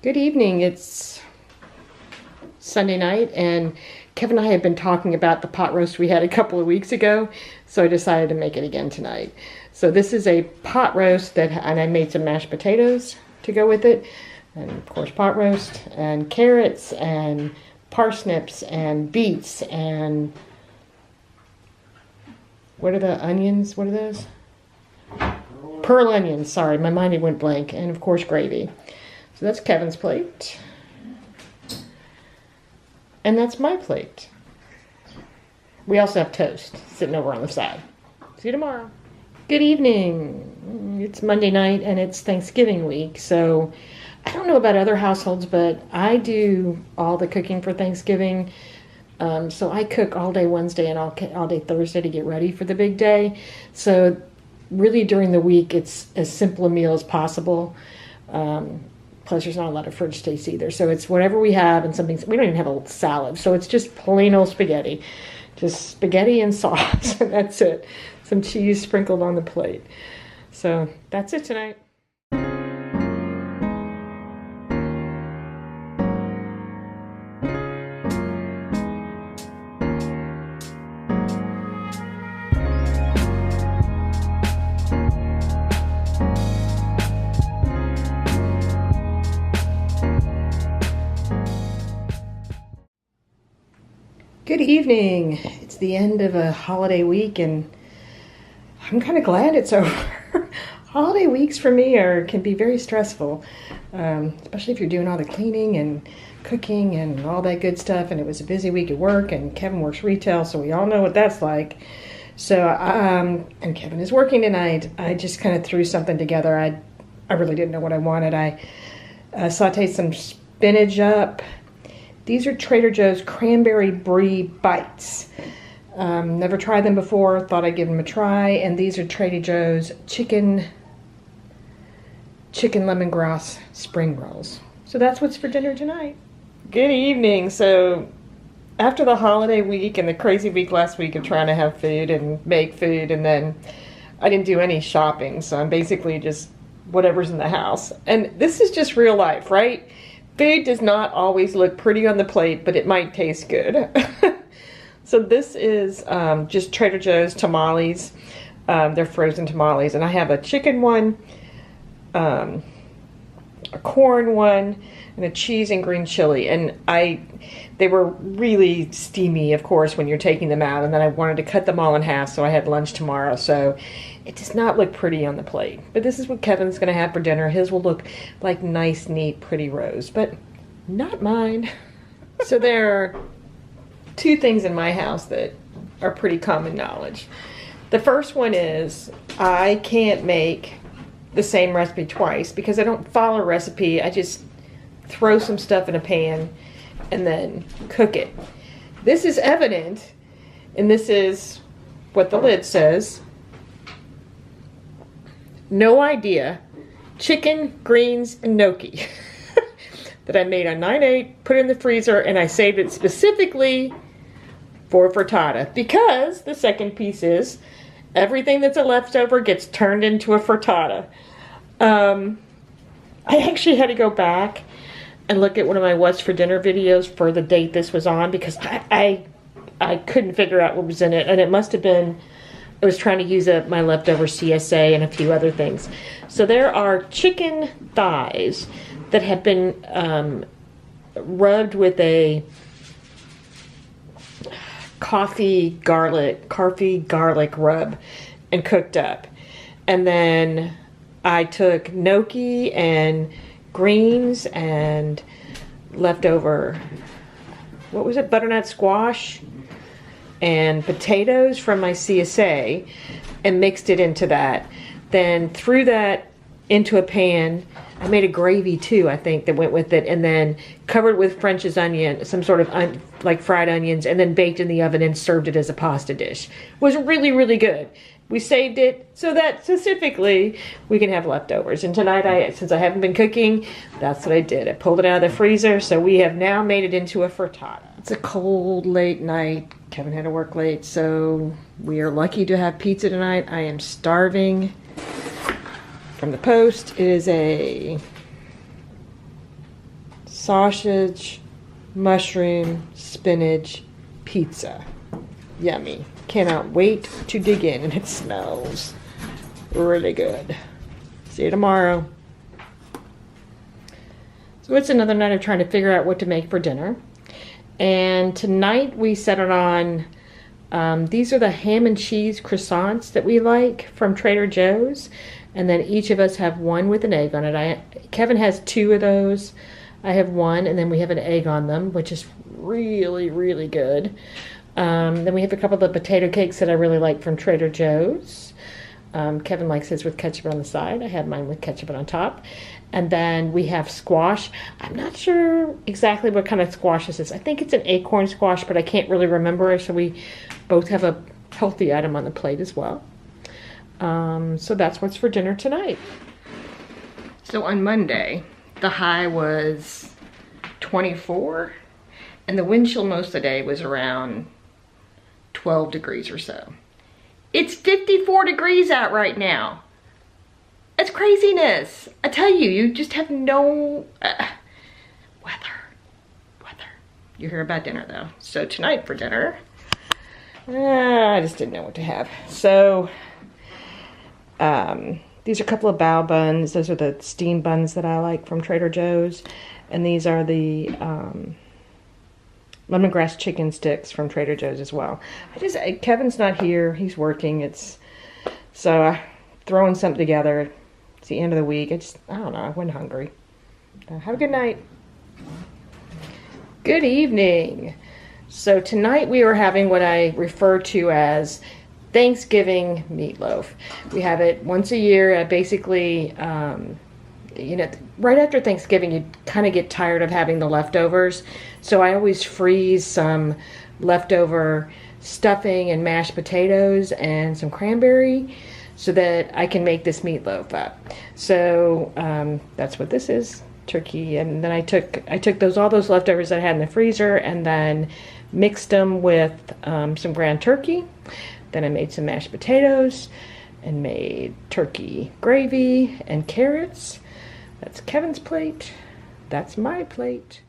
Good evening. It's Sunday night, and Kevin and I have been talking about the pot roast we had a couple of weeks ago, so I decided to make it again tonight. So this is a pot roast and I made some mashed potatoes to go with it, and of course pot roast, and carrots, and parsnips, and beets, and what are the onions? What are those? Pearl onions. Sorry, my mind went blank. And of course gravy. So that's Kevin's plate. And that's my plate. We also have toast sitting over on the side. See you tomorrow. Good evening. It's Monday night and it's Thanksgiving week. So I don't know about other households, but I do all the cooking for Thanksgiving. So I cook all day Wednesday and all day Thursday to get ready for the big day. So really during the week, it's as simple a meal as possible. Plus, there's not a lot of fridge space either. So it's whatever we have and something. We don't even have a salad. So it's just plain old spaghetti. Just spaghetti and sauce. And that's it. Some cheese sprinkled on the plate. So that's it tonight. Good evening. It's the end of a holiday week and I'm kind of glad it's over. Holiday weeks for me can be very stressful, especially if you're doing all the cleaning and cooking and all that good stuff, and it was a busy week at work, and Kevin works retail, so we all know what that's like. So, and Kevin is working tonight. I just kind of threw something together. I really didn't know what I wanted. I sauteed some spinach up. These are Trader Joe's Cranberry Brie Bites. Never tried them before, thought I'd give them a try. And these are Trader Joe's chicken lemongrass spring rolls. So that's what's for dinner tonight. Good evening. So after the holiday week and the crazy week last week of trying to have food and make food, and then I didn't do any shopping, so I'm basically just whatever's in the house. And this is just real life, right? Food does not always look pretty on the plate, but it might taste good. So this is just Trader Joe's tamales. They're frozen tamales. And I have a chicken one, a corn one, and a cheese and green chili. And they were really steamy, of course, when you're taking them out. And then I wanted to cut them all in half, so I had lunch tomorrow. So it does not look pretty on the plate. But this is what Kevin's going to have for dinner. His will look like nice, neat, pretty roast. But not mine. So there are two things in my house that are pretty common knowledge. The first one is I can't make the same recipe twice because I don't follow a recipe. I just throw some stuff in a pan and then cook it. This is evident, and this is what the lid says. No idea. Chicken, greens, and gnocchi that I made on 9/8, put it in the freezer, and I saved it specifically for frittata, because the second piece is everything that's a leftover gets turned into a frittata. I actually had to go back and look at one of my what's for dinner videos for the date this was on, because I couldn't figure out what was in it, and it must have been, I was trying to use up my leftover CSA and a few other things. So there are chicken thighs that have been rubbed with a coffee garlic rub and cooked up. And then I took gnocchi and greens and leftover, what was it, butternut squash and potatoes from my CSA and mixed it into that. Then threw that into a pan. I made a gravy too, I think, that went with it, and then covered with French's onion, some sort of like fried onions, and then baked in the oven and served it as a pasta dish. It was really, really good. We saved it so that specifically we can have leftovers. And tonight, since I haven't been cooking, that's what I did. I pulled it out of the freezer, so we have now made it into a frittata. It's a cold, late night. Kevin had to work late, so we are lucky to have pizza tonight. I am starving. From the Post, it is a sausage, mushroom, spinach, pizza. Yummy. Cannot wait to dig in, and it smells really good. See you tomorrow. So it's another night of trying to figure out what to make for dinner. And tonight we settled on, these are the ham and cheese croissants that we like from Trader Joe's. And then each of us have one with an egg on it. Kevin has 2 of those. I have 1, and then we have an egg on them, which is really, really good. Then we have a couple of the potato cakes that I really like from Trader Joe's. Kevin likes his with ketchup on the side. I have mine with ketchup on top. And then we have squash. I'm not sure exactly what kind of squash this is. I think it's an acorn squash, but I can't really remember. So we both have a healthy item on the plate as well. So that's what's for dinner tonight. So on Monday, the high was 24, and the wind chill most of the day was around 12 degrees or so. It's 54 degrees out right now. It's craziness. I tell you, you just have no weather. You hear about dinner though. So tonight for dinner, I just didn't know what to have. So these are a couple of bao buns. Those are the steamed buns that I like from Trader Joe's. And these are the lemongrass chicken sticks from Trader Joe's as well. Kevin's not here. He's working. So throwing something together. It's the end of the week. I don't know. I went hungry. Have a good night. Good evening. So tonight we are having what I refer to as Thanksgiving meatloaf. We have it once a year. Basically, you know, right after Thanksgiving, you kind of get tired of having the leftovers. So I always freeze some leftover stuffing and mashed potatoes and some cranberry so that I can make this meatloaf up. So that's what this is, turkey. And then I took all those leftovers that I had in the freezer and then mixed them with some ground turkey. Then I made some mashed potatoes and made turkey gravy and carrots. That's Kevin's plate. That's my plate.